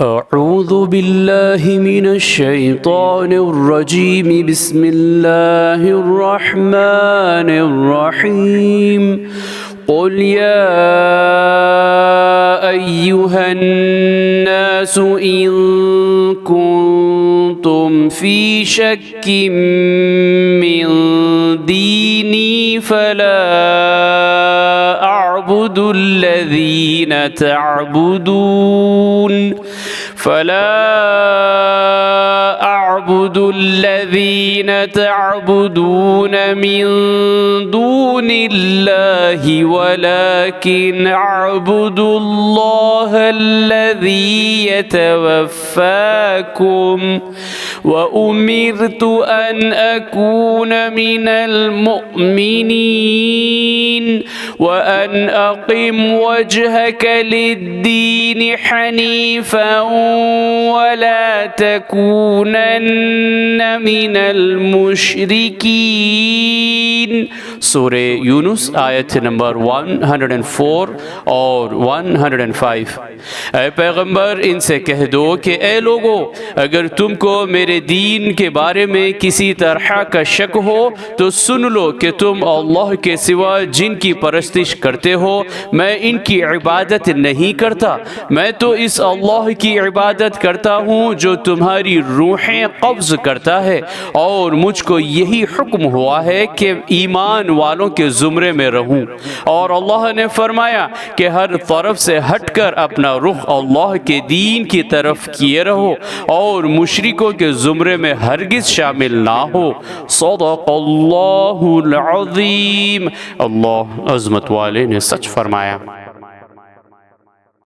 أعوذ بالله من الشيطان الرجيم بسم الله الرحمن الرحيم قل يا أيها الناس إن كنتم في شك من ديني فلا أعبد الذين تعبدون من دون الله ولكن أعبد الله الذي يتوفاكم وأمرت أن أكون من المؤمنين وأن أقم وجهك للدين حنيفا ولا تكونن من المشركين। सूरह यूनुस आयत नंबर 104 और 105। ऐ पैगंबर इनसे कह दो कि ए लोगों, अगर तुमको मेरे दीन के बारे में किसी तरह का शक हो तो सुन लो कि तुम अल्लाह के सिवा जिनकी परस्तिश करते हो मैं इनकी इबादत नहीं करता। मैं तो इस अल्लाह की इबादत करता हूँ जो तुम्हारी रूहें कब्ज़ करता है, और मुझको यही हुक्म हुआ है कि ईमान वालों के ज़ुमरे में रहूं। और अल्लाह ने फरमाया कि हर तरफ से हटकर अपना रुख अल्लाह के दीन की तरफ किए रहो और मुशरिकों के ज़ुमरे में हरगिज़ शामिल ना हो। सदक़ल्लाहुल अज़ीम। अल्लाह अज़मत वाले ने सच फरमाया।